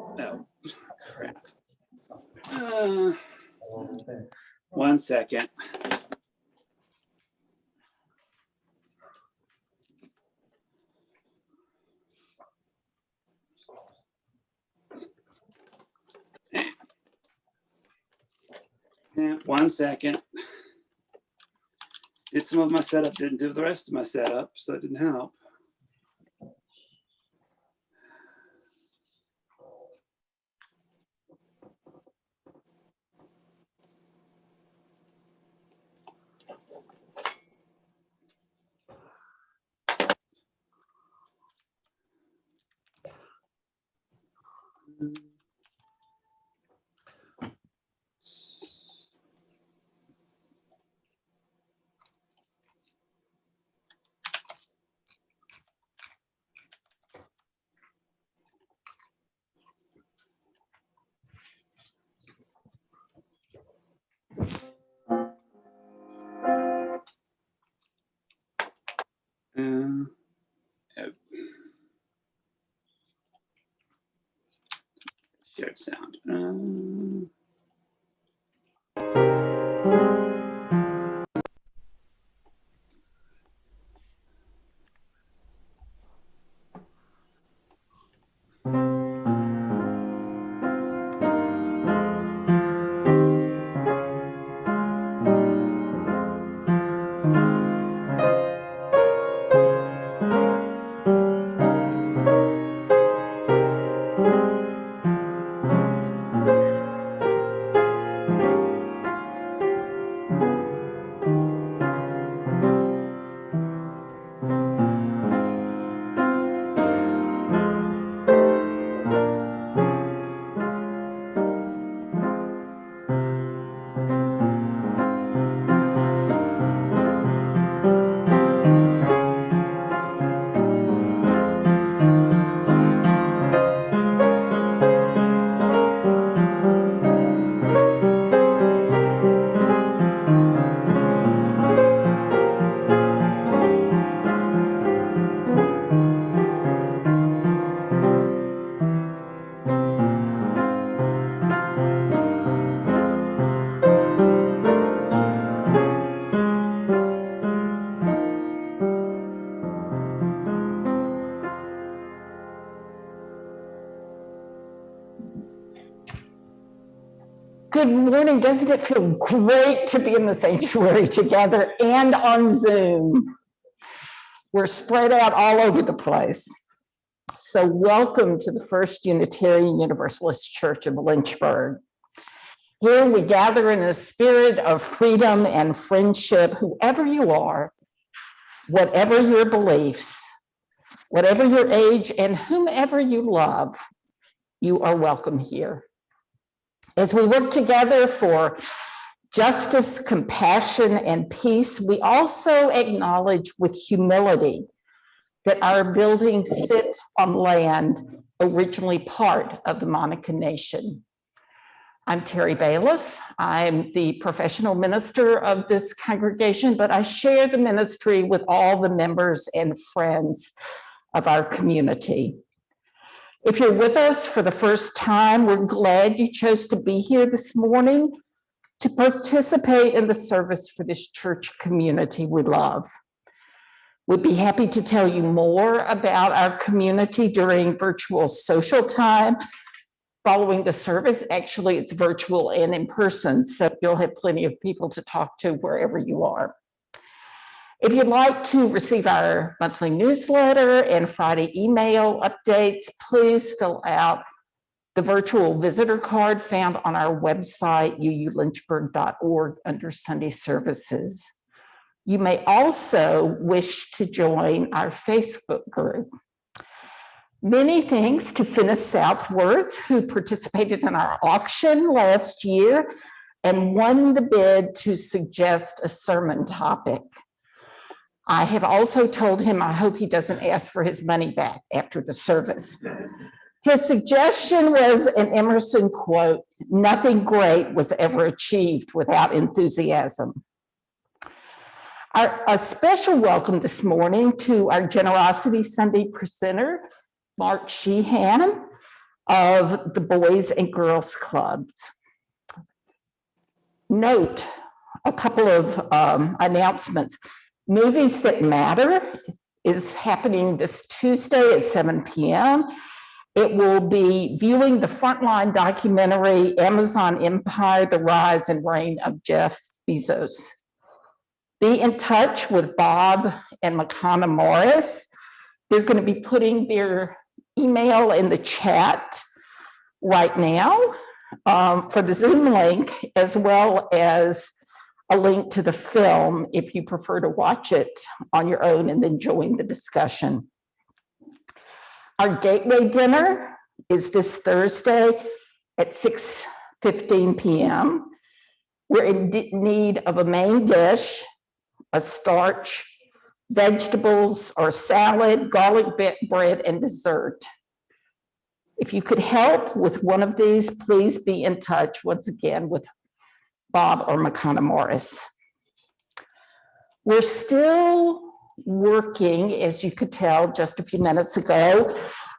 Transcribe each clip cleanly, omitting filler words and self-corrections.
Oh, crap. 1 second. Yeah, 1 second. Did some of my setup, didn't do the rest of my setup, so it didn't help. Shared sound. Good morning. Doesn't it feel great to be in the sanctuary together and on Zoom? We're spread out all over the place. So welcome to the First Unitarian Universalist Church of Lynchburg. Here we gather in a spirit of freedom and friendship, whoever you are, whatever your beliefs, whatever your age, and whomever you love, you are welcome here. As we work together for justice, compassion, and peace, we also acknowledge with humility that our buildings sit on land originally part of the Monacan Nation. I'm Terry Bailiff. I'm the professional minister of this congregation, but I share the ministry with all the members and friends of our community. If you're with us for the first time, we're glad you chose to be here this morning to participate in the service for this church community we love. We'd be happy to tell you more about our community during virtual social time following the service. Actually, it's virtual and in person, so you'll have plenty of people to talk to wherever you are. If you'd like to receive our monthly newsletter and Friday email updates, please fill out the virtual visitor card found on our website, uulynchburg.org, under Sunday services. You may also wish to join our Facebook group. Many thanks to Finis Southworth, who participated in our auction last year and won the bid to suggest a sermon topic. I have also told him I hope he doesn't ask for his money back after the service. His suggestion was an Emerson quote, "Nothing great was ever achieved without enthusiasm." A special welcome this morning to our Generosity Sunday presenter, Mark Sheehan. of the Boys and Girls Clubs. Note a couple of announcements. Movies That Matter is happening this Tuesday at 7 p.m. It will be viewing the Frontline documentary, Amazon Empire, The Rise and Reign of Jeff Bezos. Be in touch with Bob and Makana Morris. They're going to be putting their email in the chat right now for the Zoom link, as well as a link to the film if you prefer to watch it on your own and then join the discussion. Our Gateway Dinner is this Thursday at 6:15 p.m. We're in need of a main dish, a starch, vegetables or salad, garlic bread, and dessert. If you could help with one of these, please be in touch once again with Bob or Makana Morris. We're still working, as you could tell just a few minutes ago,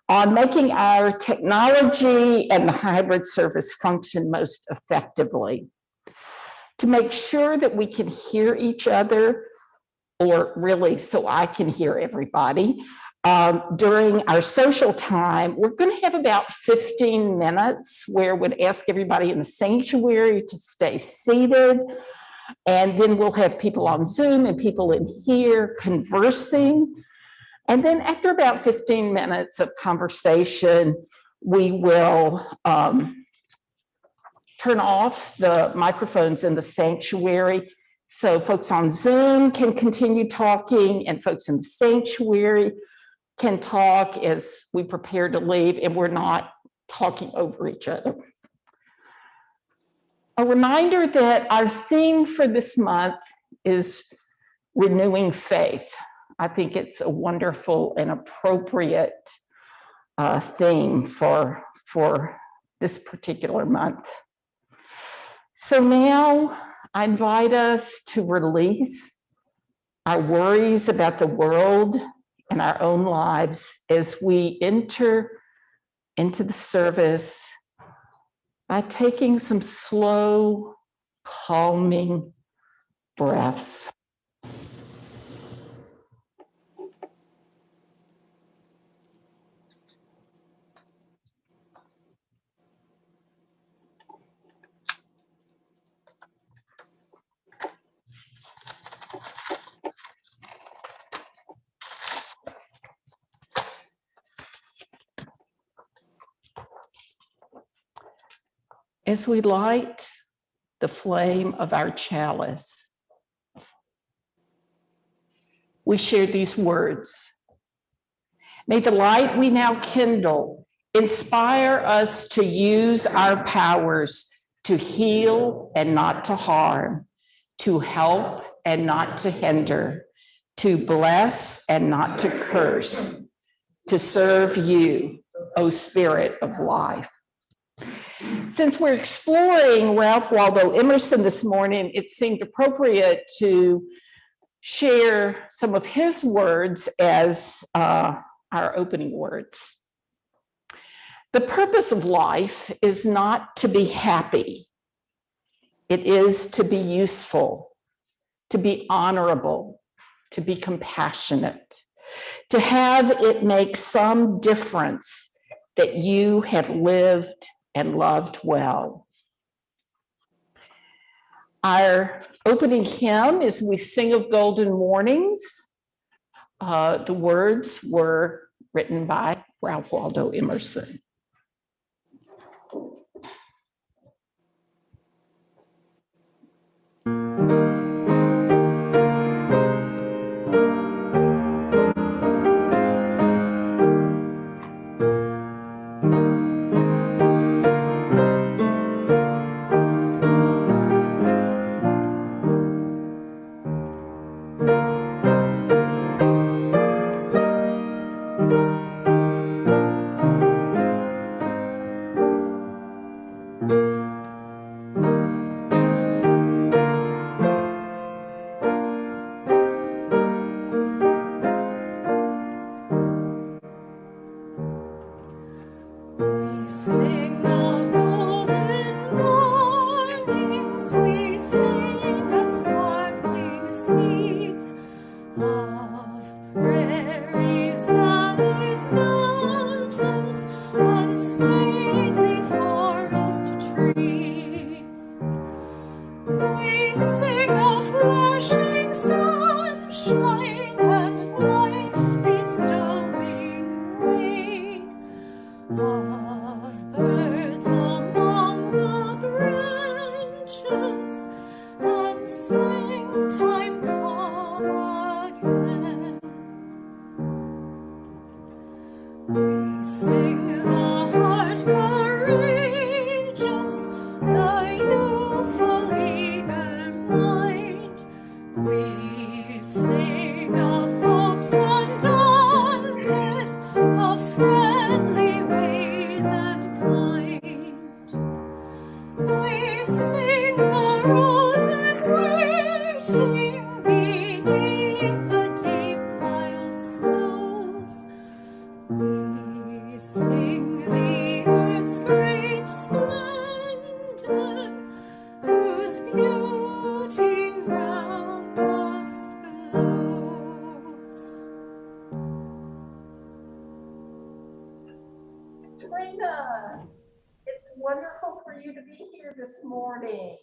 on making our technology and the hybrid service function most effectively. To make sure that we can hear each other, or really so I can hear everybody, during our social time, we're going to have about 15 minutes where we'd ask everybody in the sanctuary to stay seated. And then we'll have people on Zoom and people in here conversing. And then after about 15 minutes of conversation, we will turn off the microphones in the sanctuary so folks on Zoom can continue talking and folks in the sanctuary can talk as we prepare to leave, and we're not talking over each other. A reminder that our theme for this month is renewing faith. I think it's a wonderful and appropriate theme for this particular month. So now I invite us to release our worries about the world and our own lives as we enter into the service by taking some slow, calming breaths. As we light the flame of our chalice, we share these words. May the light we now kindle inspire us to use our powers to heal and not to harm, to help and not to hinder, to bless and not to curse, to serve you, O Spirit of life. Since we're exploring Ralph Waldo Emerson this morning, it seemed appropriate to share some of his words as our opening words. The purpose of life is not to be happy. It is to be useful, to be honorable, to be compassionate, to have it make some difference that you have lived and loved well. Our opening hymn is We Sing of Golden Mornings. The words were written by Ralph Waldo Emerson. sing of golden mornings, we sing of sparkling seas, of prairies, valleys, mountains, unstately forest trees. We sing of flashing sunshine and life bestowing rain, of birds among the branches, and springtime come again. We sing the heart courageous, the youthful eager mind. We sing of hopes undaunted, of friendly ways and kind. We sing the roses waiting beneath the deep mild snows. We sing the earth's great splendor, whose beauty round us glows. Trina, it's wonderful for you to be here this morning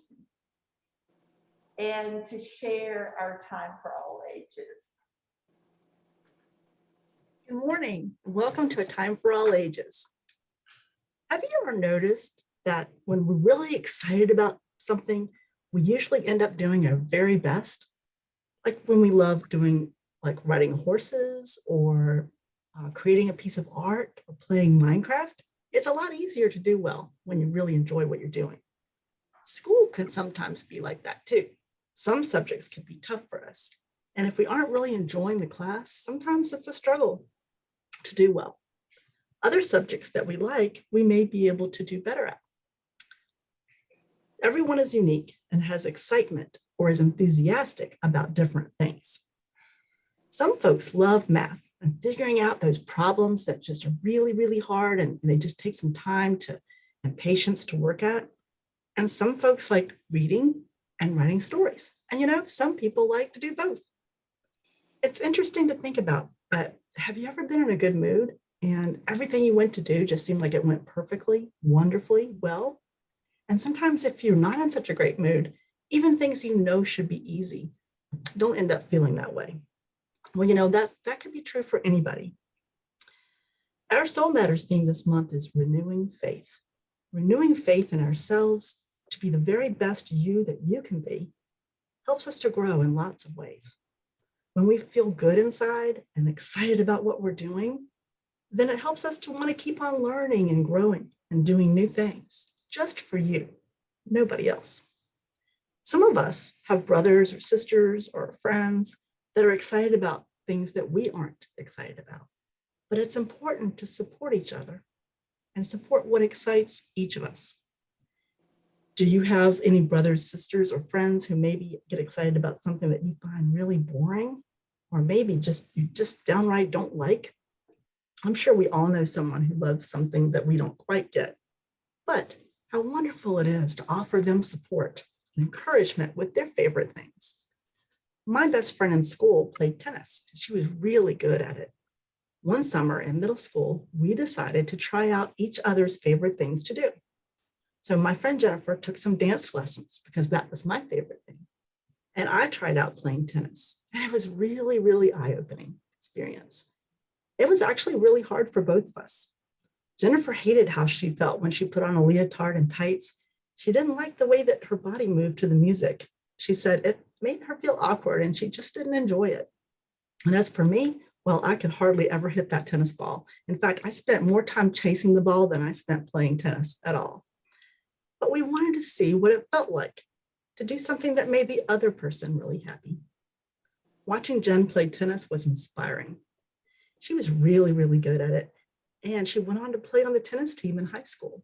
and to share our time for all ages. Good morning. Welcome to A Time for All Ages. Have you ever noticed that when we're really excited about something, we usually end up doing our very best? Like when we love doing, like riding horses or creating a piece of art or playing Minecraft, it's a lot easier to do well when you really enjoy what you're doing. School can sometimes be like that too. Some subjects can be tough for us. And if we aren't really enjoying the class, sometimes it's a struggle to do well. Other subjects that we like, we may be able to do better at. Everyone is unique and has excitement or is enthusiastic about different things. Some folks love math and figuring out those problems that just are really, really hard and they just take some time and patience to work at. And some folks like reading and writing stories. And some people like to do both. It's interesting to think about, but have you ever been in a good mood and everything you went to do just seemed like it went perfectly, wonderfully well? And sometimes if you're not in such a great mood, even things you know should be easy don't end up feeling that way. Well, that could be true for anybody. Our Soul Matters theme this month is renewing faith. Renewing faith in ourselves to be the very best you that you can be helps us to grow in lots of ways. When we feel good inside and excited about what we're doing, then it helps us to want to keep on learning and growing and doing new things just for you, nobody else. Some of us have brothers or sisters or friends that are excited about things that we aren't excited about. But it's important to support each other and support what excites each of us. Do you have any brothers, sisters, or friends who maybe get excited about something that you find really boring? Or maybe you just downright don't like? I'm sure we all know someone who loves something that we don't quite get. But how wonderful it is to offer them support and encouragement with their favorite things. My best friend in school played tennis. She was really good at it. One summer in middle school, we decided to try out each other's favorite things to do. So my friend Jennifer took some dance lessons because that was my favorite thing. And I tried out playing tennis. And it was really, really eye-opening experience. It was actually really hard for both of us. Jennifer hated how she felt when she put on a leotard and tights. She didn't like the way that her body moved to the music. She said it made her feel awkward and she just didn't enjoy it. And as for me, well, I could hardly ever hit that tennis ball. In fact, I spent more time chasing the ball than I spent playing tennis at all. But we wanted to see what it felt like to do something that made the other person really happy. Watching Jen play tennis was inspiring. She was really, really good at it. And she went on to play on the tennis team in high school.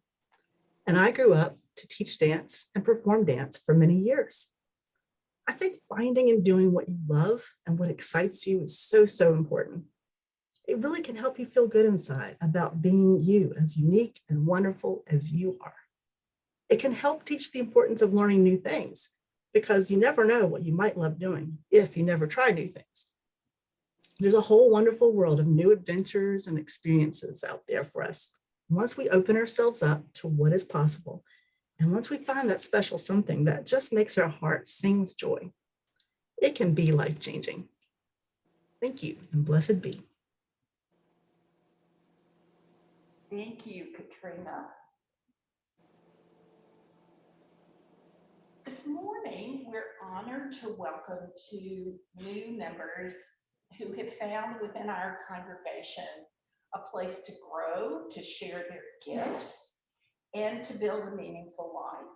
And I grew up to teach dance and perform dance for many years. I think finding and doing what you love and what excites you is so, so important. It really can help you feel good inside about being you, as unique and wonderful as you are. It can help teach the importance of learning new things, because you never know what you might love doing if you never try new things. There's a whole wonderful world of new adventures and experiences out there for us. Once we open ourselves up to what is possible, and once we find that special something that just makes our hearts sing with joy, it can be life-changing. Thank you, and blessed be. Thank you, Katrina. This morning, we're honored to welcome two new members who have found within our congregation a place to grow, to share their gifts, and to build a meaningful life.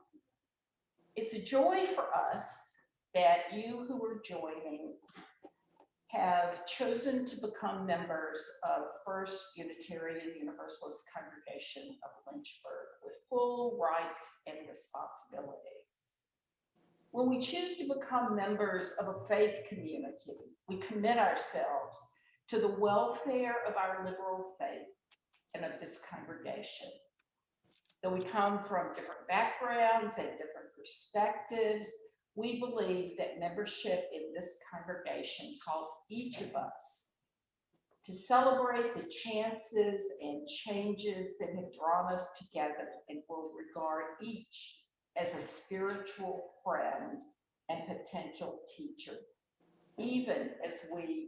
It's a joy for us that you who are joining have chosen to become members of First Unitarian Universalist Congregation of Lynchburg with full rights and responsibilities. When we choose to become members of a faith community, we commit ourselves to the welfare of our liberal faith and of this congregation. Though we come from different backgrounds and different perspectives, we believe that membership in this congregation calls each of us to celebrate the chances and changes that have drawn us together, and will regard each as a spiritual friend and potential teacher, even as we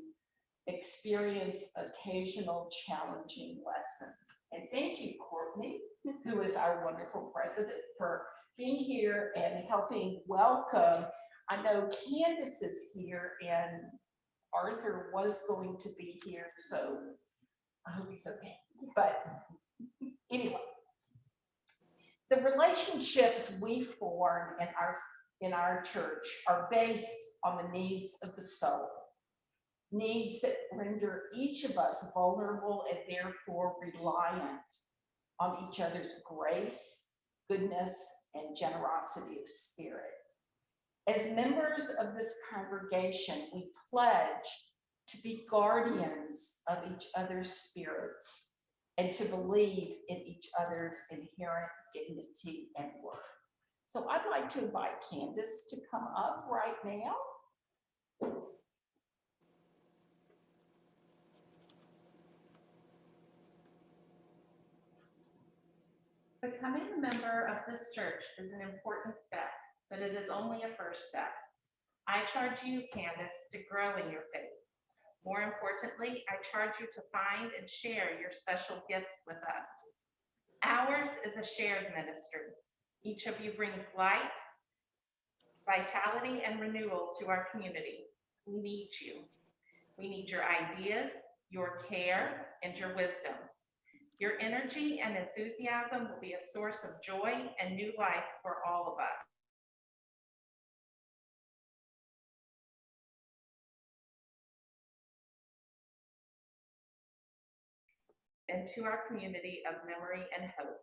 experience occasional challenging lessons. And thank you, Courtney, who is our wonderful president, for being here and helping welcome. I know Candace is here and Arthur was going to be here, so I hope he's okay. But anyway, the relationships we form in our church are based on the needs of the soul, needs that render each of us vulnerable and therefore reliant on each other's grace, goodness, and generosity of spirit. As members of this congregation, we pledge to be guardians of each other's spirits and to believe in each other's inherent dignity and worth. So I'd like to invite Candace to come up right now. Becoming a member of this church is an important step, but it is only a first step. I charge you, Candace, to grow in your faith. More importantly, I charge you to find and share your special gifts with us. Ours is a shared ministry. Each of you brings light, vitality, and renewal to our community. We need you. We need your ideas, your care, and your wisdom. Your energy and enthusiasm will be a source of joy and new life for all of us. And to our community of memory and hope.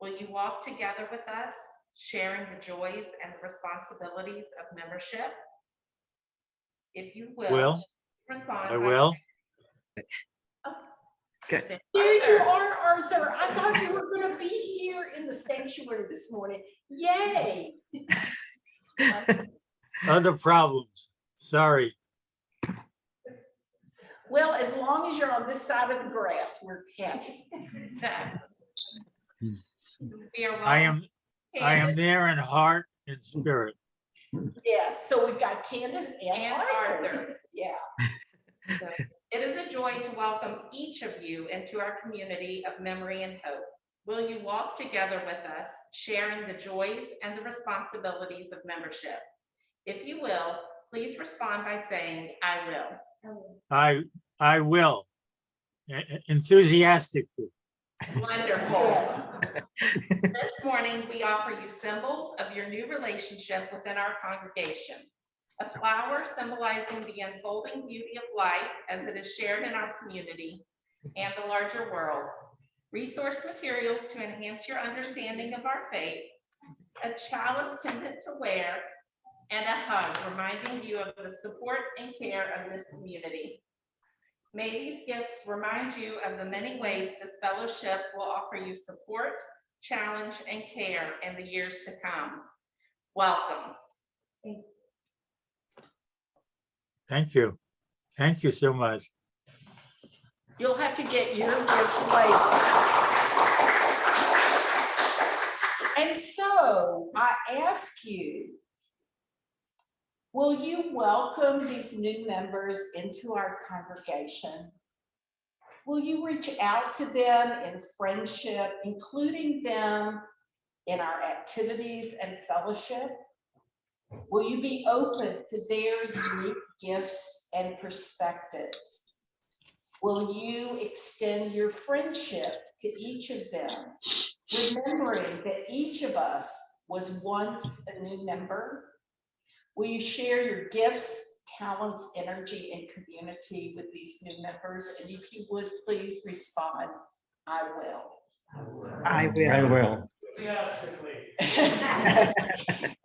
Will you walk together with us, sharing the joys and the responsibilities of membership? If you will, respond. I will. There you are, Arthur. I thought you were going to be here in the sanctuary this morning. Yay. Other problems. Sorry. Well, as long as you're on this side of the grass, we're happy. I am there in heart and spirit. Yes, so we've got Candace and Arthur. Arthur. Yeah. So, it is a joy to welcome each of you into our community of memory and hope. Will you walk together with us, sharing the joys and the responsibilities of membership? If you will, please respond by saying, I will. I will. Enthusiastically. Wonderful. This morning, we offer you symbols of your new relationship within our congregation. A flower symbolizing the unfolding beauty of life as it is shared in our community and the larger world. Resource materials to enhance your understanding of our faith. A chalice pendant to wear. And a hug reminding you of the support and care of this community. May these gifts remind you of the many ways this fellowship will offer you support, challenge, and care in the years to come. Welcome. Thank you. Thank you so much. You'll have to get your gifts later. And so I ask you, will you welcome these new members into our congregation? Will you reach out to them in friendship, including them in our activities and fellowship? Will you be open to their unique gifts and perspectives? Will you extend your friendship to each of them, remembering that each of us was once a new member? Will you share your gifts, talents, energy, and community with these new members? And if you would, please respond, I will. I will.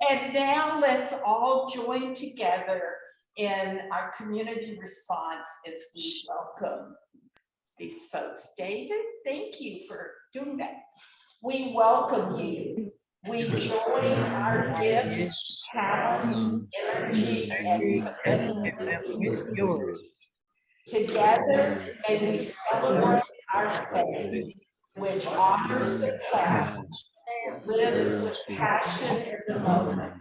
And now let's all join together in our community response as we welcome these folks. David, thank you for doing that. We welcome you. We join our gifts, talents, energy, and commitment with yours. Together, may we celebrate our faith, which honors the past, lives with passion in the moment,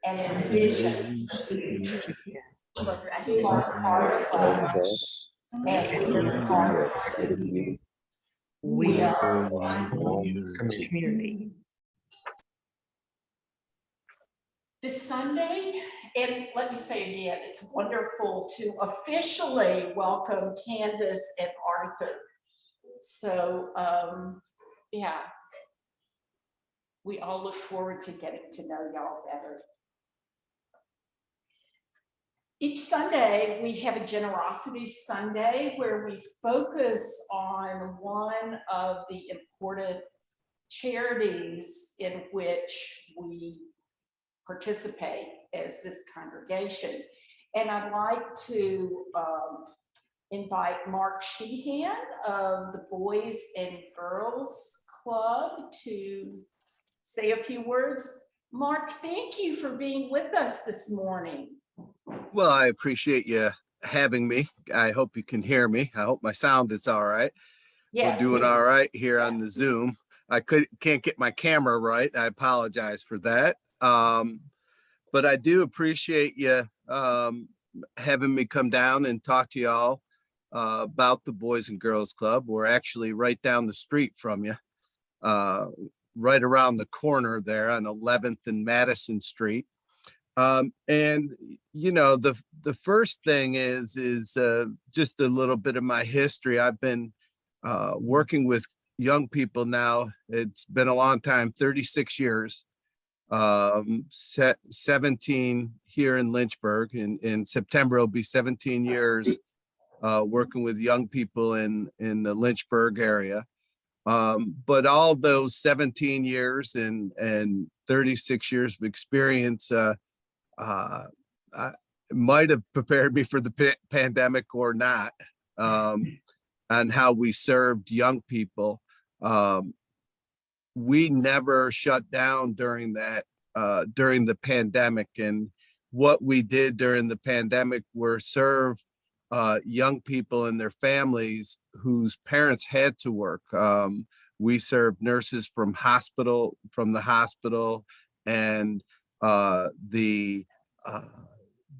and envisions the future. You are part of us, and we are part of you. We are one community. This Sunday, and let me say again, it's wonderful to officially welcome Candace and Arthur. So, yeah, we all look forward to getting to know y'all better. Each Sunday, we have a Generosity Sunday where we focus on one of the important charities in which we participate as this congregation. And I'd like to invite Mark Sheehan of the Boys and Girls Club to say a few words. Mark, thank you for being with us this morning. Well, I appreciate you having me. I hope you can hear me. I hope my sound is all right. Yes. We're doing all right here on the Zoom. I can't get my camera right. I apologize for that. But I do appreciate you having me come down and talk to y'all about the Boys and Girls Club. We're actually right down the street from you, right around the corner there on 11th and Madison Street. And you know, the first thing is just a little bit of my history. I've been working with young people now. It's been a long time, 36 years, 17 here in Lynchburg. In September, it'll be 17 years working with young people in the Lynchburg area. But all those 17 years and 36 years of experience might have prepared me for the pandemic or not, on how we served young people. We never shut down during the pandemic, and what we did during the pandemic were serve young people and their families whose parents had to work. We served nurses from the hospital, and the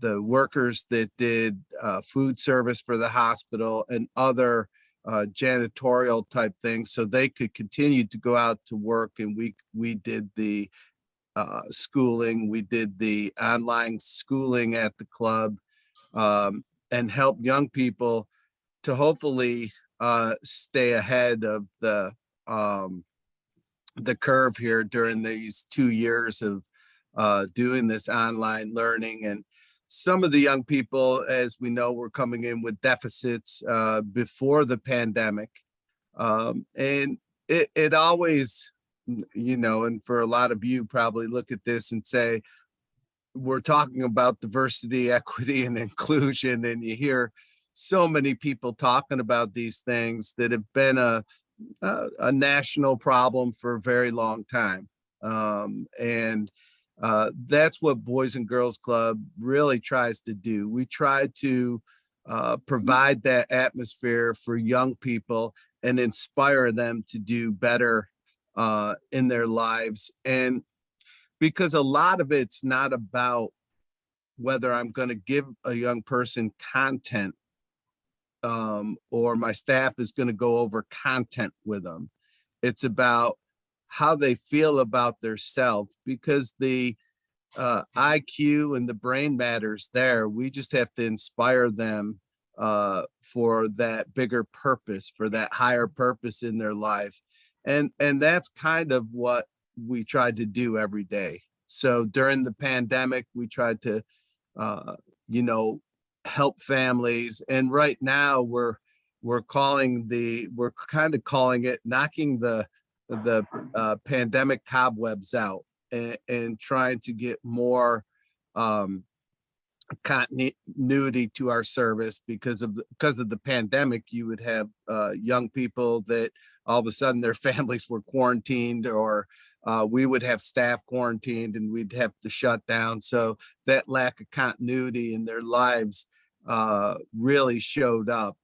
workers that did food service for the hospital and other janitorial type things, so they could continue to go out to work. And we did the schooling, we did the online schooling at the club, and help young people to hopefully stay ahead of the curve here during these 2 years of doing this online learning. And some of the young people, as we know, were coming in with deficits before the pandemic. And it always, you know, and for a lot of you probably look at this and say, we're talking about diversity, equity, and inclusion, and you hear so many people talking about these things that have been a national problem for a very long time. That's what Boys and Girls Club really tries to do. We try to provide that atmosphere for young people and inspire them to do better in their lives. And because a lot of it's not about whether I'm going to give a young person content or my staff is going to go over content with them. It's about how they feel about their self, because the IQ and the brain matters there. We just have to inspire them for that bigger purpose, for that higher purpose in their life. And that's kind of what we tried to do every day. So during the pandemic, we tried to, help families. And right now we're kind of calling it knocking the pandemic cobwebs out and trying to get more continuity to our service because of the pandemic. You would have young people that all of a sudden their families were quarantined, or we would have staff quarantined and we'd have to shut down. So that lack of continuity in their lives really showed up.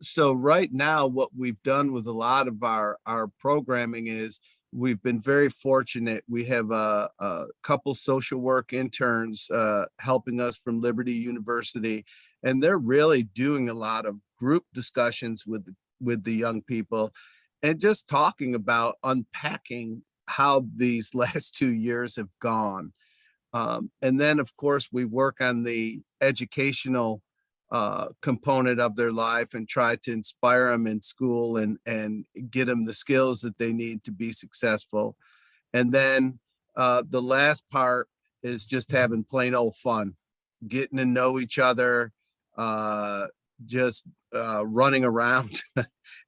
So right now, what we've done with a lot of our programming is we've been very fortunate. We have a couple social work interns helping us from Liberty University, and they're really doing a lot of group discussions with the young people and just talking about unpacking how these last 2 years have gone. And then, of course, we work on the educational component of their life and try to inspire them in school and get them the skills that they need to be successful. And then the last part is just having plain old fun, getting to know each other, just running around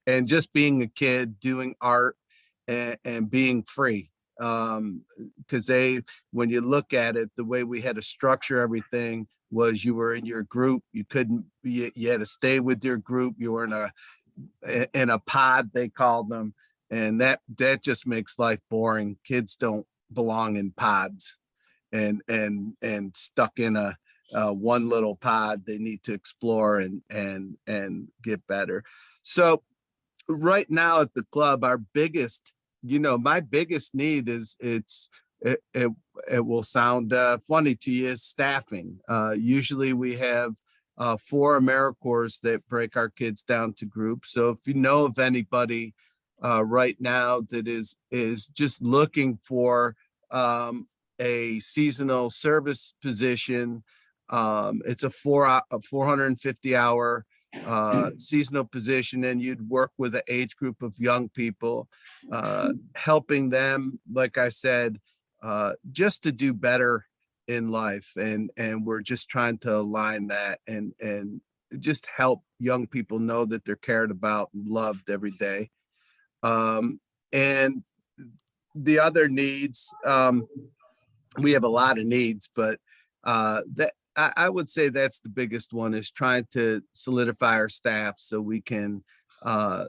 and just being a kid, doing art and being free. Because when you look at it, the way we had to structure everything was you were in your group. You had to stay with your group. You were in a pod, they called them. And that just makes life boring. Kids don't belong in pods and stuck in a one little pod. They need to explore and get better. So right now at the club, our biggest, my biggest need is it will sound funny to you, is staffing. Usually we have 4 AmeriCorps that break our kids down to groups. So if you know of anybody right now that is just looking for a seasonal service position, it's a 450 hour seasonal position, and you'd work with an age group of young people, helping them, like I said, just to do better in life. And we're just trying to align that and just help young people know that they're cared about and loved every day. And the other needs, we have a lot of needs, but that I would say that's the biggest one, is trying to solidify our staff so we can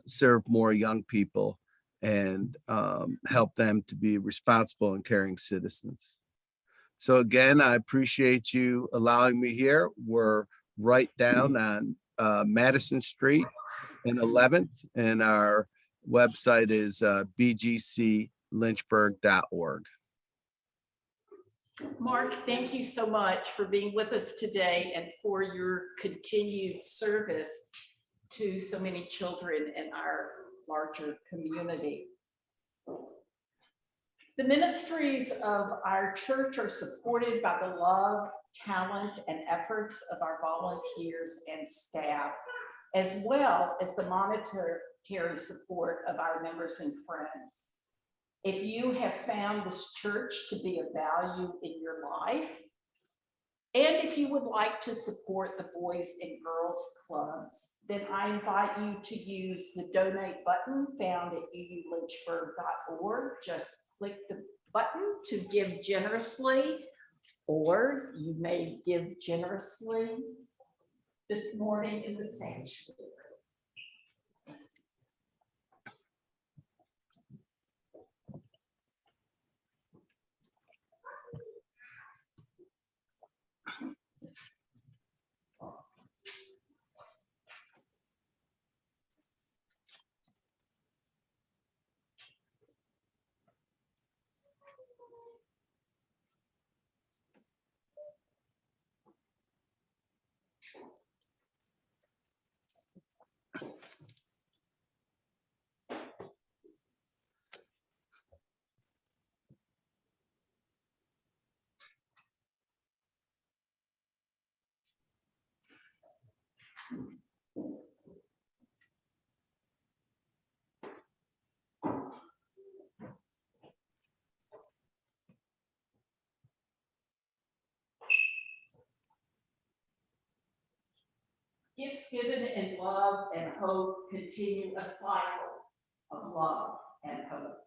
serve more young people and help them to be responsible and caring citizens. So again, I appreciate you allowing me here. We're right down on Madison Street and 11th, and our website is bgclynchburg.org. Mark, thank you so much for being with us today and for your continued service to so many children in our larger community. The ministries of our church are supported by the love, talent, and efforts of our volunteers and staff, as well as the monetary support of our members and friends. If you have found this church to be of value in your life, and if you would like to support the Boys and Girls Clubs, then I invite you to use the donate button found at uulynchburg.org. Just click the button to give generously, or you may give generously this morning in the sanctuary. Gifts given in love and hope continue a cycle of love and hope.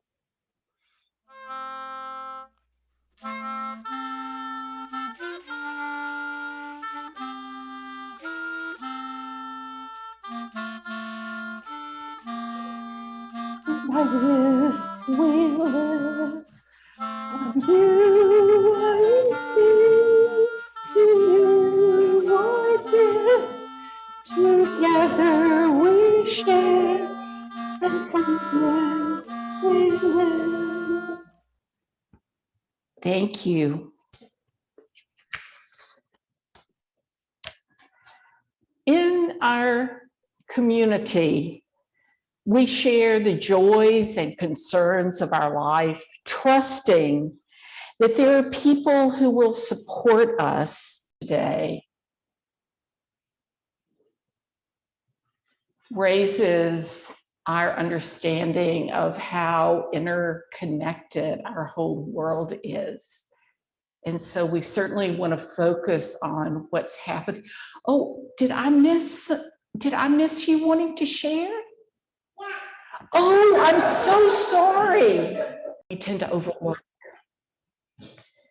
My lips will live on you, I sing to you, I give. Together we share, and from this we live. Thank you. In our community, we share the joys and concerns of our life, trusting that there are people who will support us today. Raises our understanding of how interconnected our whole world is. And so we certainly want to focus on what's happening. Oh, did I miss you wanting to share? Oh, I'm so sorry. We tend to overlook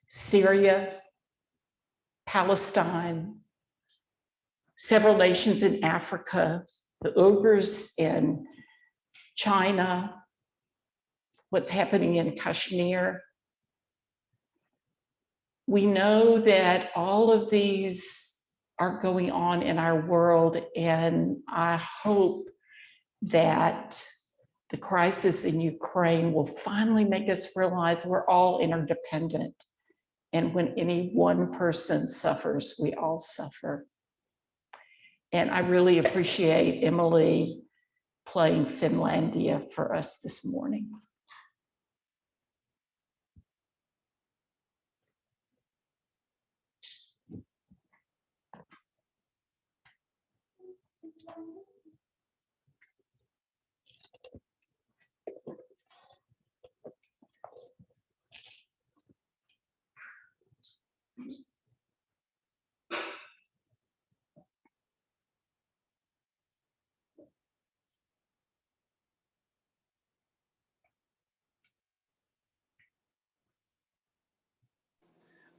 Syria, Palestine, several nations in Africa, the Uyghurs in China, what's happening in Kashmir. We know that all of these are going on in our world, and I hope that the crisis in Ukraine will finally make us realize we're all interdependent. And when any one person suffers, we all suffer. And I really appreciate Emily playing Finlandia for us this morning.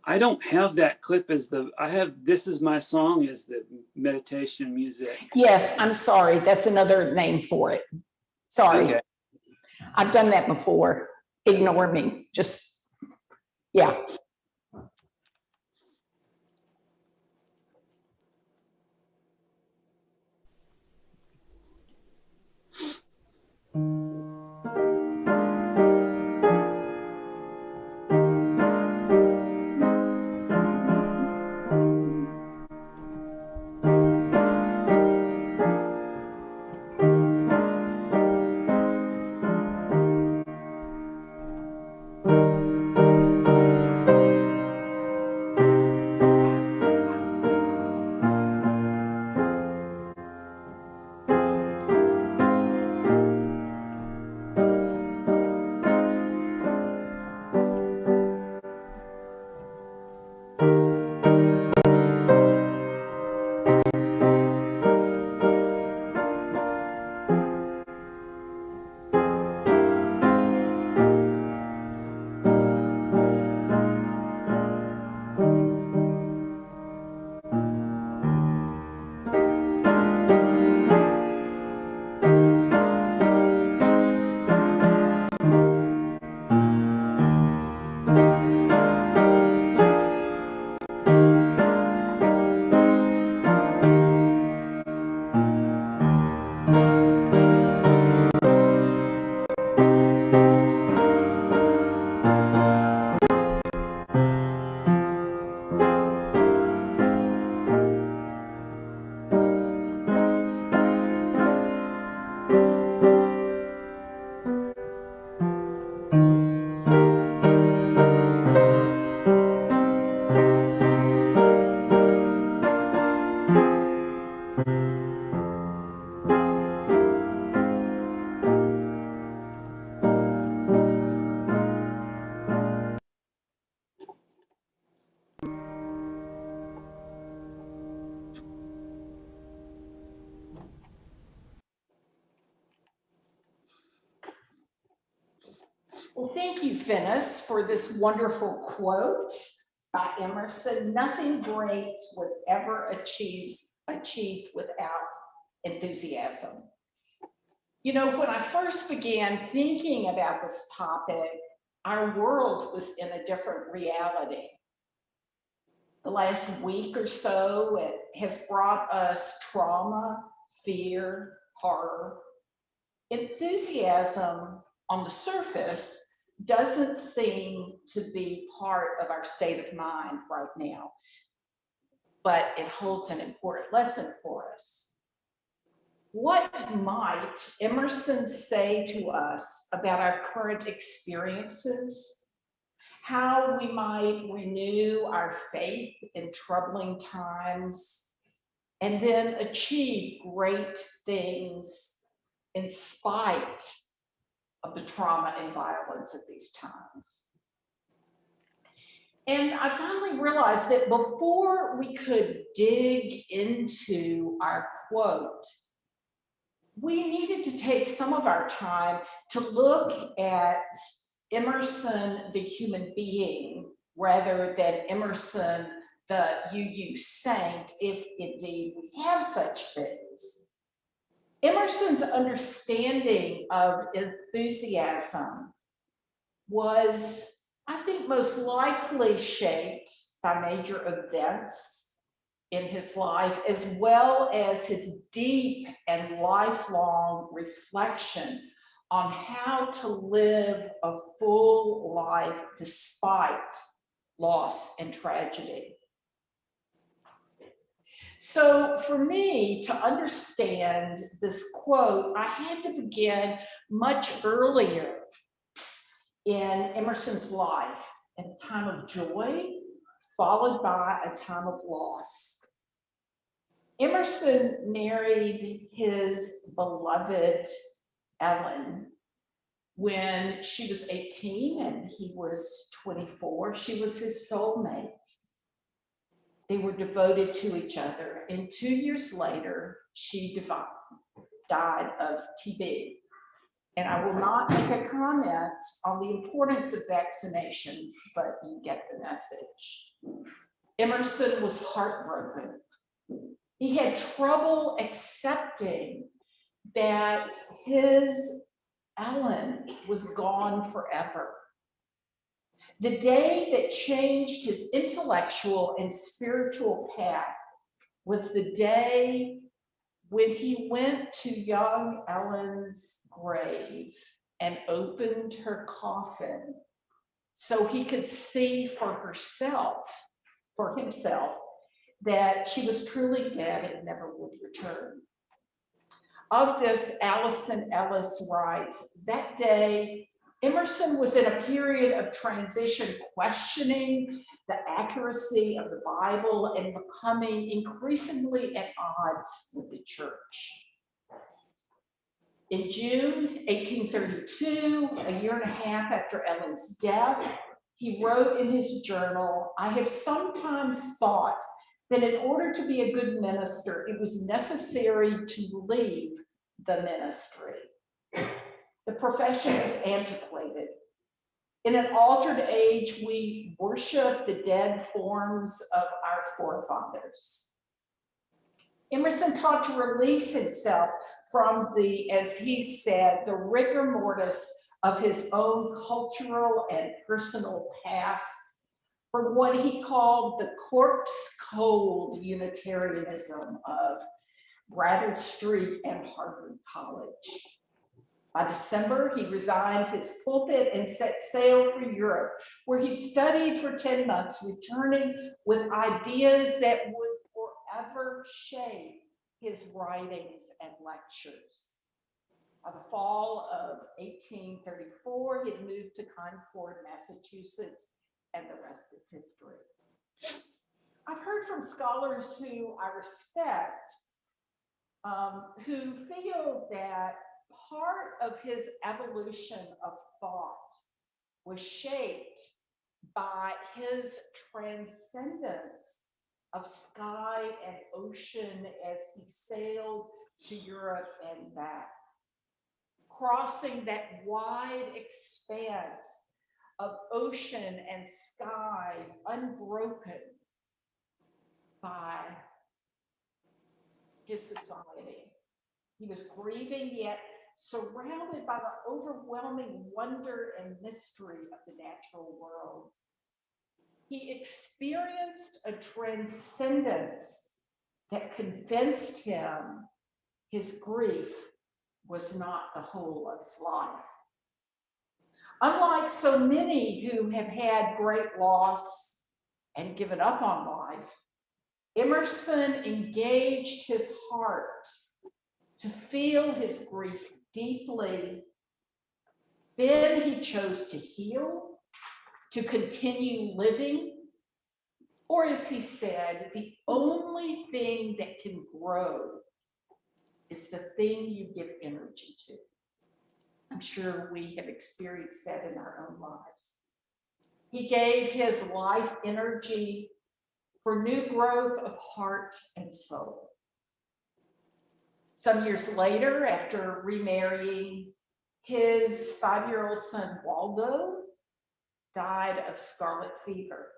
I don't have that clip as I have This Is My Song as the meditation music. Yes, I'm sorry. That's another name for it. Sorry. Okay. I've done that before. Ignore me. Just, yeah. Well, thank you, Phyllis, for this wonderful quote by Emerson. Nothing great was ever achieved without enthusiasm. You know, when I first began thinking about this topic, our world was in a different reality. The last week or so, it has brought us trauma, fear, horror. Enthusiasm on the surface doesn't seem to be part of our state of mind right now, but it holds an important lesson for us. What might Emerson say to us about our current experiences? How we might renew our faith in troubling times and then achieve great things in spite of the trauma and violence of these times. And I finally realized that before we could dig into our quote, we needed to take some of our time to look at Emerson, the human being, rather than Emerson, the UU saint, if indeed we have such things. Emerson's understanding of enthusiasm was, I think, most likely shaped by major events in his life, as well as his deep and lifelong reflection on how to live a full life despite loss and tragedy. So for me to understand this quote, I had to begin much earlier in Emerson's life, at a time of joy, followed by a time of loss. Emerson married his beloved Ellen when she was 18 and he was 24. She was his soulmate. They were devoted to each other, and 2 years later, she died of TB. And I will not make a comment on the importance of vaccinations, but you get the message. Emerson was heartbroken. He had trouble accepting that his Ellen was gone forever. The day that changed his intellectual and spiritual path was the day when he went to young Ellen's grave and opened her coffin so he could see for himself, that she was truly dead and never would return. Of this, Allison Ellis writes, that day, Emerson was in a period of transition, questioning the accuracy of the Bible and becoming increasingly at odds with the church. In June 1832, a year and a half after Ellen's death, he wrote in his journal, I have sometimes thought that in order to be a good minister, it was necessary to leave the ministry. The profession is antiquated. In an altered age, we worship the dead forms of our forefathers. Emerson taught to release himself from the, as he said, the rigor mortis of his own cultural and personal past, from what he called the corpse cold Unitarianism of Bradford Street and Harvard College. By December, he resigned his pulpit and set sail for Europe, where he studied for 10 months, returning with ideas that would forever shape his writings and lectures. By the fall of 1834, he had moved to Concord, Massachusetts, and the rest is history. I've heard from scholars who I respect, who feel that part of his evolution of thought was shaped by his transcendence of sky and ocean as he sailed to Europe and back. crossing that wide expanse of ocean and sky, unbroken by his society. He was grieving, yet surrounded by the overwhelming wonder and mystery of the natural world. He experienced a transcendence that convinced him his grief was not the whole of his life. Unlike so many who have had great loss and given up on life, Emerson engaged his heart to feel his grief deeply. Then he chose to heal, to continue living, or as he said, the only thing that can grow is the thing you give energy to. I'm sure we have experienced that in our own lives. He gave his life energy for new growth of heart and soul. Some years later, after remarrying, his 5-year-old son, Waldo, died of scarlet fever,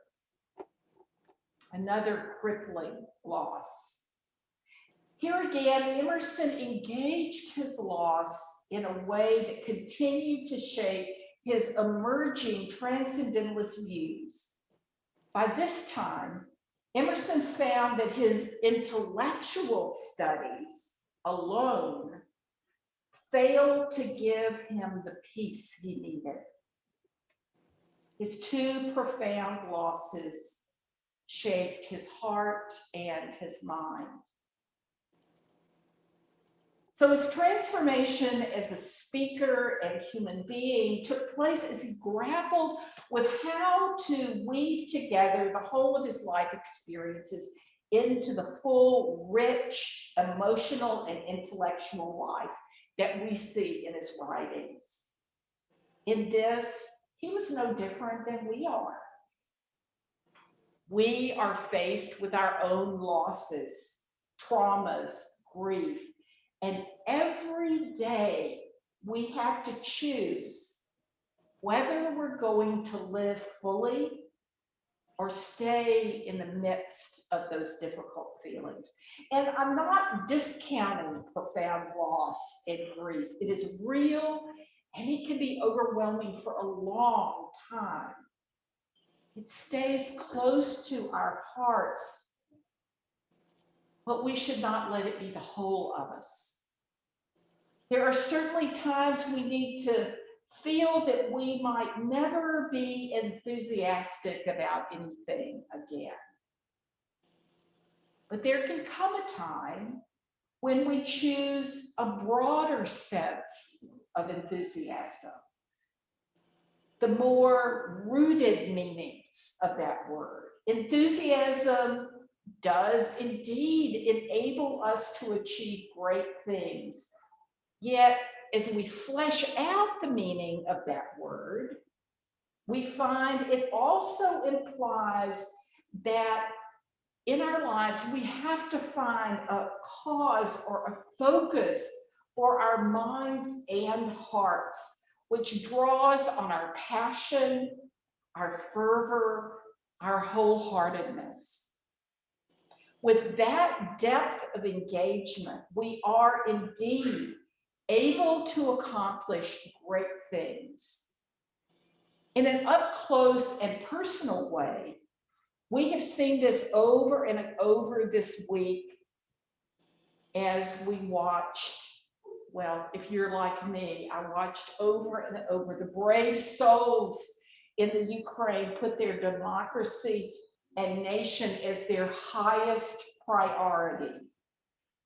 another crippling loss. Here again, Emerson engaged his loss in a way that continued to shape his emerging transcendentalist views. By this time, Emerson found that his intellectual studies alone failed to give him the peace he needed. His two profound losses shaped his heart and his mind. So his transformation as a speaker and human being took place as he grappled with how to weave together the whole of his life experiences into the full, rich, emotional, and intellectual life that we see in his writings. In this, he was no different than we are. We are faced with our own losses, traumas, grief, and every day we have to choose whether we're going to live fully or stay in the midst of those difficult feelings. And I'm not discounting profound loss and grief. It is real and it can be overwhelming for a long time. It stays close to our hearts, but we should not let it be the whole of us. There are certainly times we need to feel that we might never be enthusiastic about anything again. But there can come a time when we choose a broader sense of enthusiasm, the more rooted meanings of that word. Enthusiasm does indeed enable us to achieve great things. Yet, as we flesh out the meaning of that word, we find it also implies that in our lives, we have to find a cause or a focus for our minds and hearts, which draws on our passion, our fervor, our wholeheartedness. With that depth of engagement, we are indeed able to accomplish great things. In an up-close and personal way, we have seen this over and over this week as we watched, well, if you're like me, I watched over and over the brave souls in the Ukraine put their democracy and nation as their highest priority.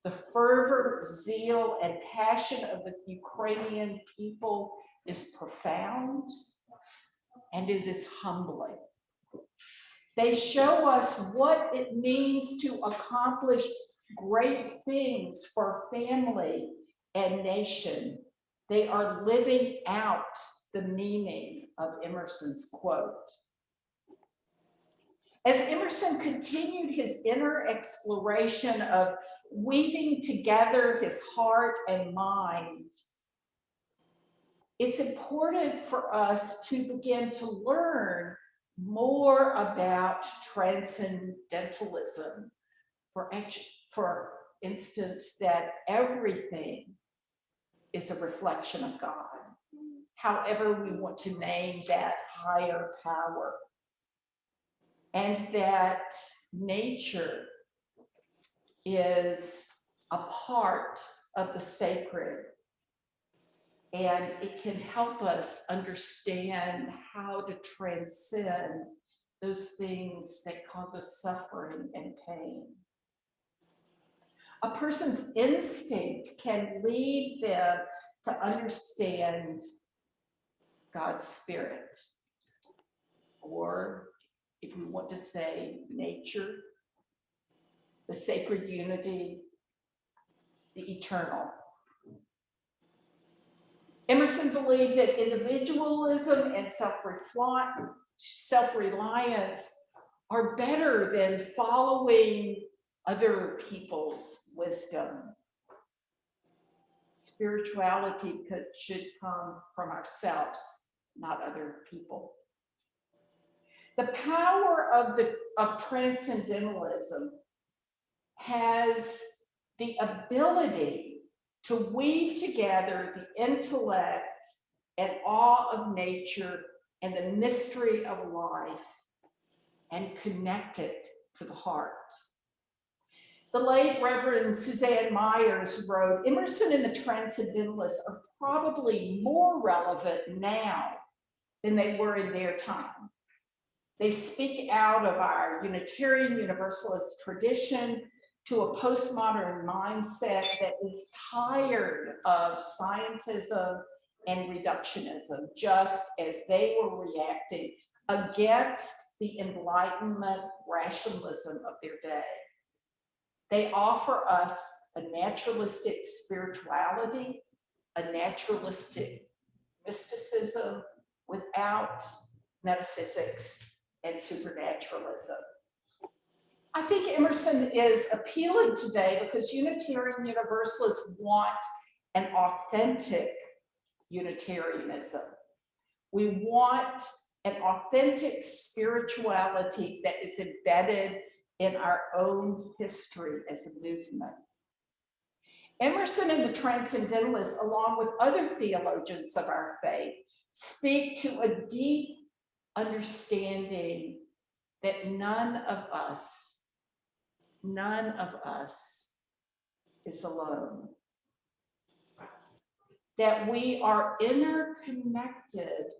The fervor, zeal, and passion of the Ukrainian people is profound, and it is humbling. They show us what it means to accomplish great things for family and nation. They are living out the meaning of Emerson's quote. As Emerson continued his inner exploration of weaving together his heart and mind, it's important for us to begin to learn more about transcendentalism. For instance, that everything is a reflection of God, however we want to name that higher power, and that nature is a part of the sacred, and it can help us understand how to transcend those things that cause us suffering and pain. A person's instinct can lead them to understand God's spirit, or if we want to say nature, the sacred unity, the eternal. Emerson believed that individualism and self-reliance are better than following other people's wisdom. Spirituality should come from ourselves, not other people. The power of transcendentalism has the ability to weave together the intellect and awe of nature and the mystery of life and connect it to the heart. The late Reverend Suzanne Myers wrote, Emerson and the Transcendentalists are probably more relevant now than they were in their time. They speak out of our Unitarian Universalist tradition to a postmodern mindset that is tired of scientism and reductionism, just as they were reacting against the Enlightenment rationalism of their day. They offer us a naturalistic spirituality, a naturalistic mysticism without metaphysics and supernaturalism. I think Emerson is appealing today because Unitarian Universalists want an authentic Unitarianism. We want an authentic spirituality that is embedded in our own history as a movement. Emerson and the Transcendentalists, along with other theologians of our faith, speak to a deep understanding that none of us is alone. That we are interconnected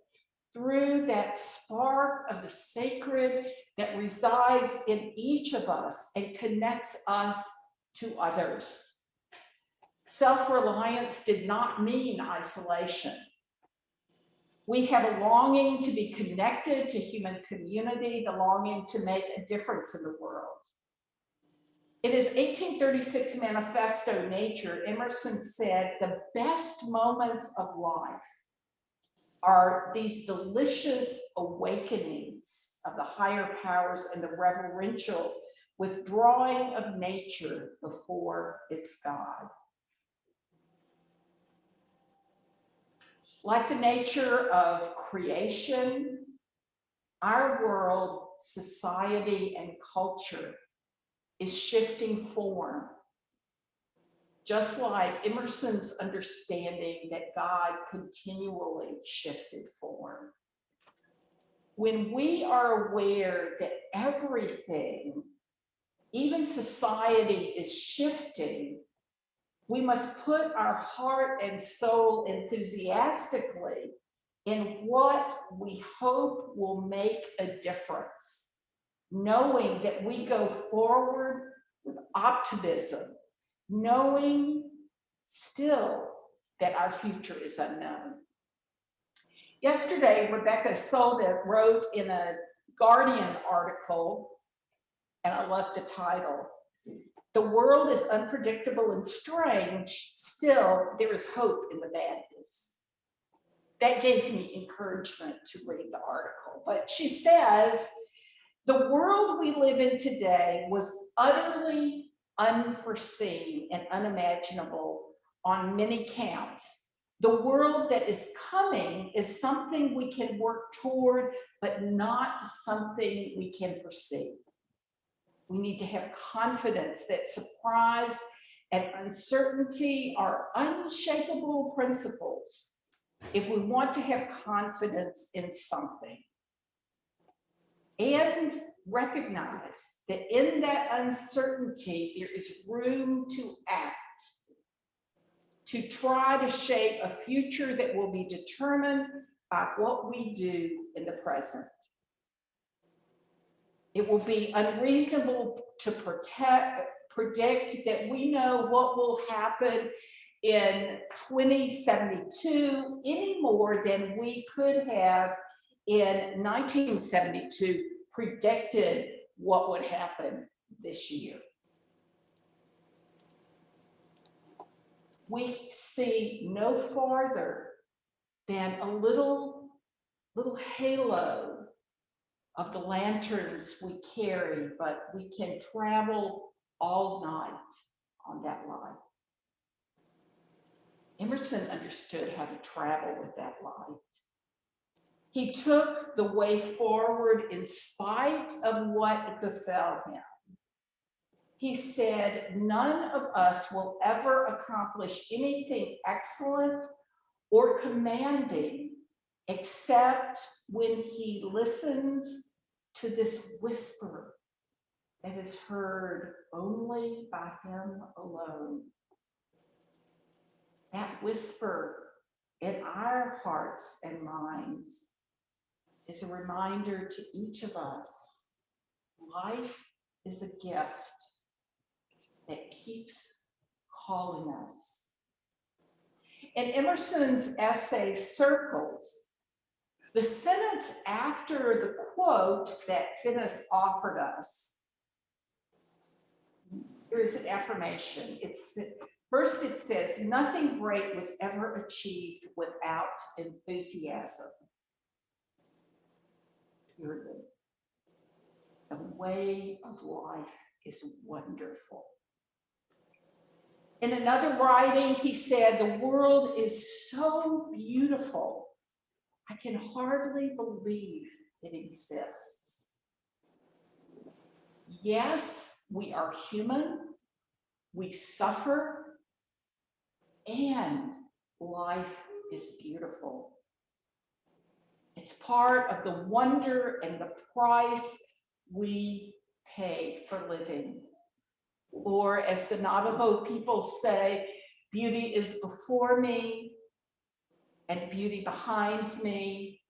through that spark of the sacred that resides in each of us and connects us to others. Self-reliance did not mean isolation. We have a longing to be connected to human community, the longing to make a difference in the world. In his 1836 manifesto, Nature, Emerson said, the best moments of life are these delicious awakenings of the higher powers and the reverential withdrawing of nature before its God. Like the nature of creation, our world, society, and culture is shifting form, just like Emerson's understanding that God continually shifted form. When we are aware that everything, even society, is shifting, we must put our heart and soul enthusiastically in what we hope will make a difference, knowing that we go forward with optimism, knowing still that our future is unknown. Yesterday, Rebecca Solnit wrote in a Guardian article, and I love the title, "The world is unpredictable and strange, still there is hope in the badness." That gave me encouragement to read the article. But she says, the world we live in today was utterly unforeseen and unimaginable on many counts, The world that is coming is something we can work toward, but not something we can foresee. We need to have confidence that surprise and uncertainty are unshakable principles if we want to have confidence in something. And recognize that in that uncertainty, there is room to act, to try to shape a future that will be determined by what we do in the present. It will be unreasonable to predict that we know what will happen in 2072 any more than we could have in 1972 predicted what would happen this year. We see no farther than a little halo of the lanterns we carry, but we can travel all night on that light. Emerson understood how to travel with that light. He took the way forward in spite of what befell him. He said, none of us will ever accomplish anything excellent or commanding except when he listens to this whisper that is heard only by him alone. That whisper in our hearts and minds is a reminder to each of us, life is a gift that keeps calling us. In Emerson's essay, Circles, the sentence after the quote that Finis offered us, there is an affirmation. First it says, nothing great was ever achieved without enthusiasm. Period. The way of life is wonderful. In another writing, he said, the world is so beautiful, I can hardly believe it exists. Yes, we are human, we suffer, and life is beautiful. It's part of the wonder and the price we pay for living. Or as the Navajo people say, beauty is before me and beauty behind me,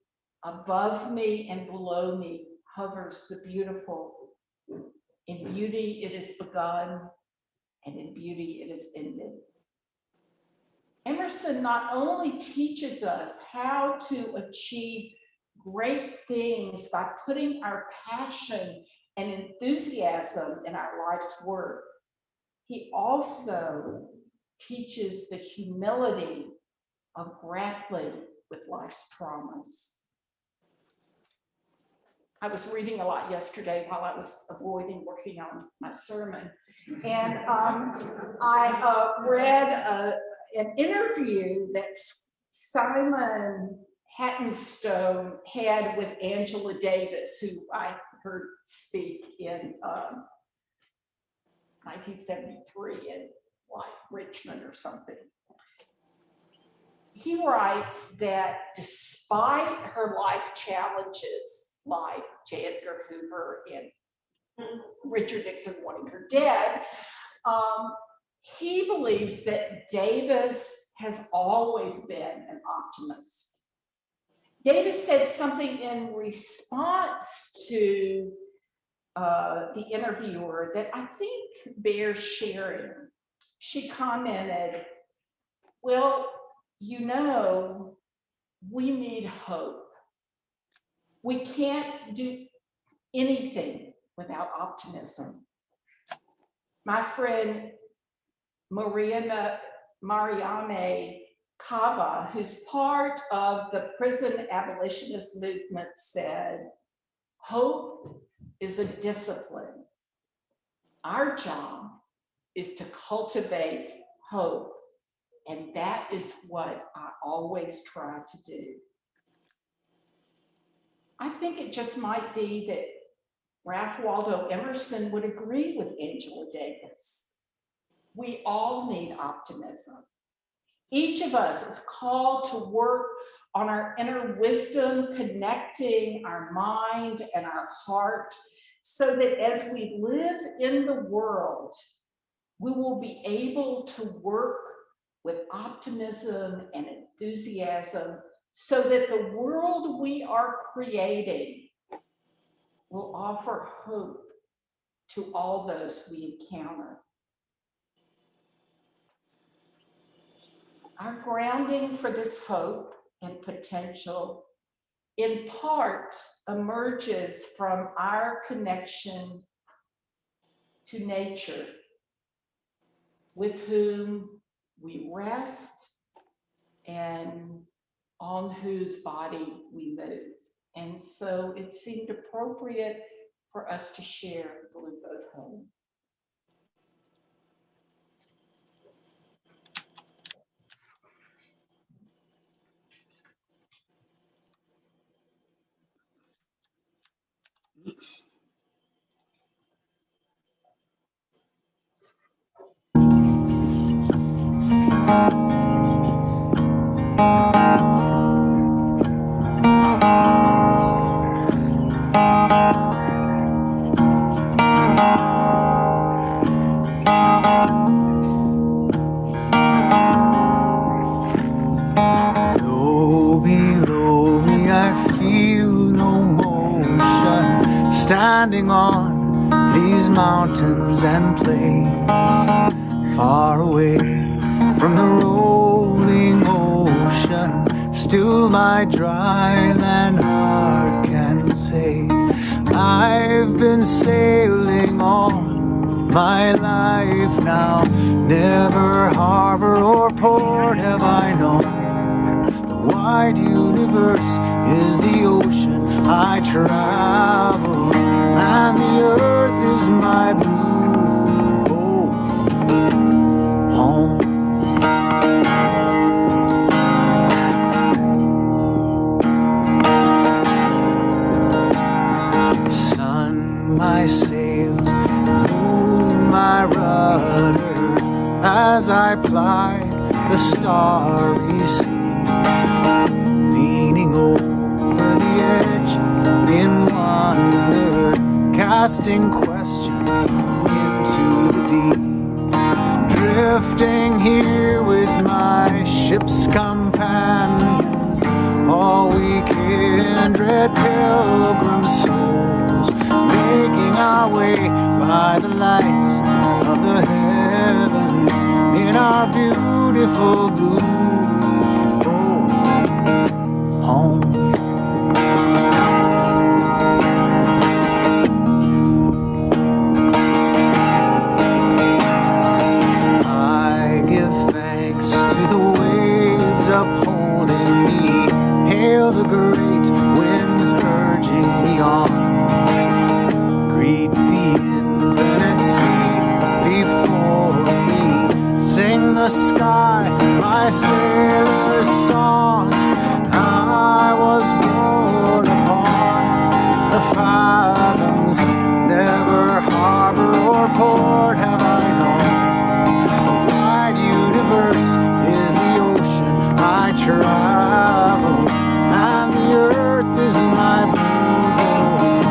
above me and below me hovers the beautiful. In beauty it is begun, and in beauty it is ended. Emerson not only teaches us how to achieve great things by putting our passion and enthusiasm in our life's work, he also teaches the humility of grappling with life's traumas. I was reading a lot yesterday while I was avoiding working on my sermon. And I read an interview that Simon Hattenstone had with Angela Davis, who I heard speak in 1973 in like Richmond or something. He writes that despite her life challenges, like J. Edgar Hoover and Richard Nixon wanting her dead, he believes that Davis has always been an optimist. Davis said something in response to the interviewer that I think bears sharing. She commented, well, you know, we need hope. We can't do anything without optimism. My friend Mariame Kaba, who's part of the prison abolitionist movement, said, hope is a discipline. Our job is to cultivate hope And that is what I always try to do. I think it just might be that Ralph Waldo Emerson would agree with Angela Davis. We all need optimism. Each of us is called to work on our inner wisdom, connecting our mind and our heart, so that as we live in the world, we will be able to work with optimism and enthusiasm, so that the world we are creating will offer hope to all those we encounter. Our grounding for this hope and potential in part emerges from our connection to nature, with whom we rest and on whose body we move. And so it seemed appropriate for us to share Blueboat Home. Below me, I feel no motion, standing on these mountains and plains, far away from the rolling ocean. Still my dry land heart can say, I've been sailing all my life now. Never harbor or port have I known. The wide universe is the ocean I travel, and the earth is my blue home. Sun, my sail, moon, my rudder, as I ply the starry sea, leaning over the edge in wonder, casting questions into the deep, drifting here with my ship's companions, all we kindred pilgrim souls, making our way by the lights of the heavens in our beautiful blue home. I give thanks to the waves upholding me, hail the great winds urging me on, greet the infinite sea before me, sing the sky my sailor's song. I was born upon the fathoms, never harbor or port have I known. The wide universe is the ocean I travel, and the earth is my blue home.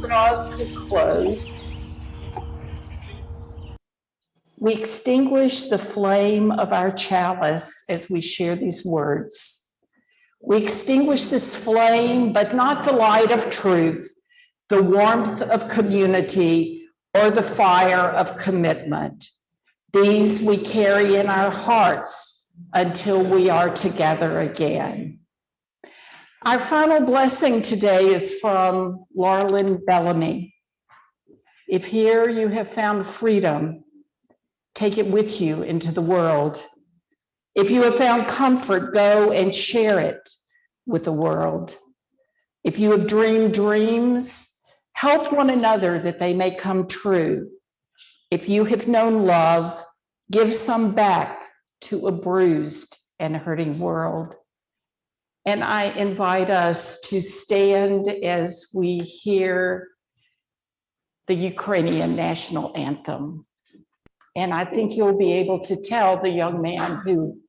draw us to close. We extinguish the flame of our chalice as we share these words. We extinguish this flame, but not the light of truth, the warmth of community, or the fire of commitment. These we carry in our hearts until we are together again. Our final blessing today is from Laurelyn Bellamy. If here you have found freedom, take it with you into the world. If you have found comfort, go and share it with the world. If you have dreamed dreams, help one another that they may come true. If you have known love, give some back to a bruised and hurting world. And I invite us to stand as we hear the Ukrainian national anthem. And I think you'll be able to tell the young man who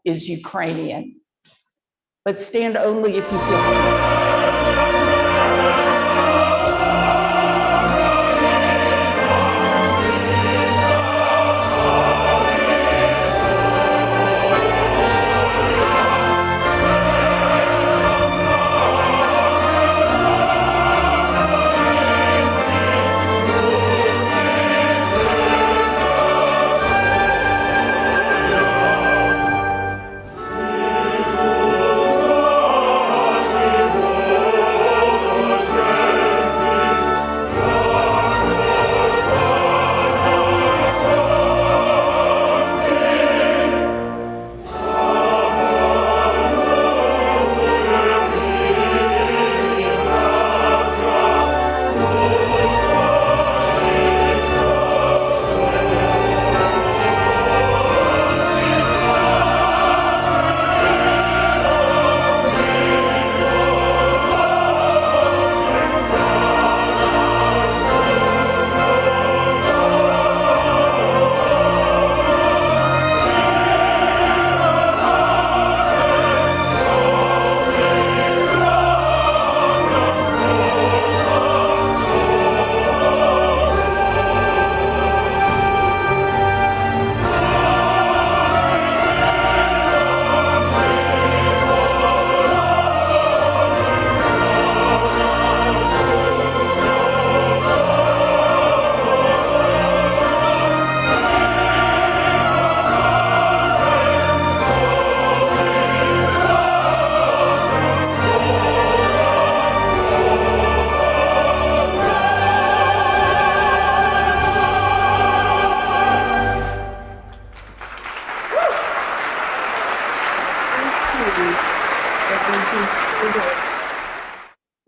is Ukrainian. But stand only if you feel.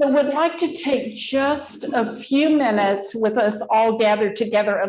So we'd like to take just a few minutes with us all gathered together.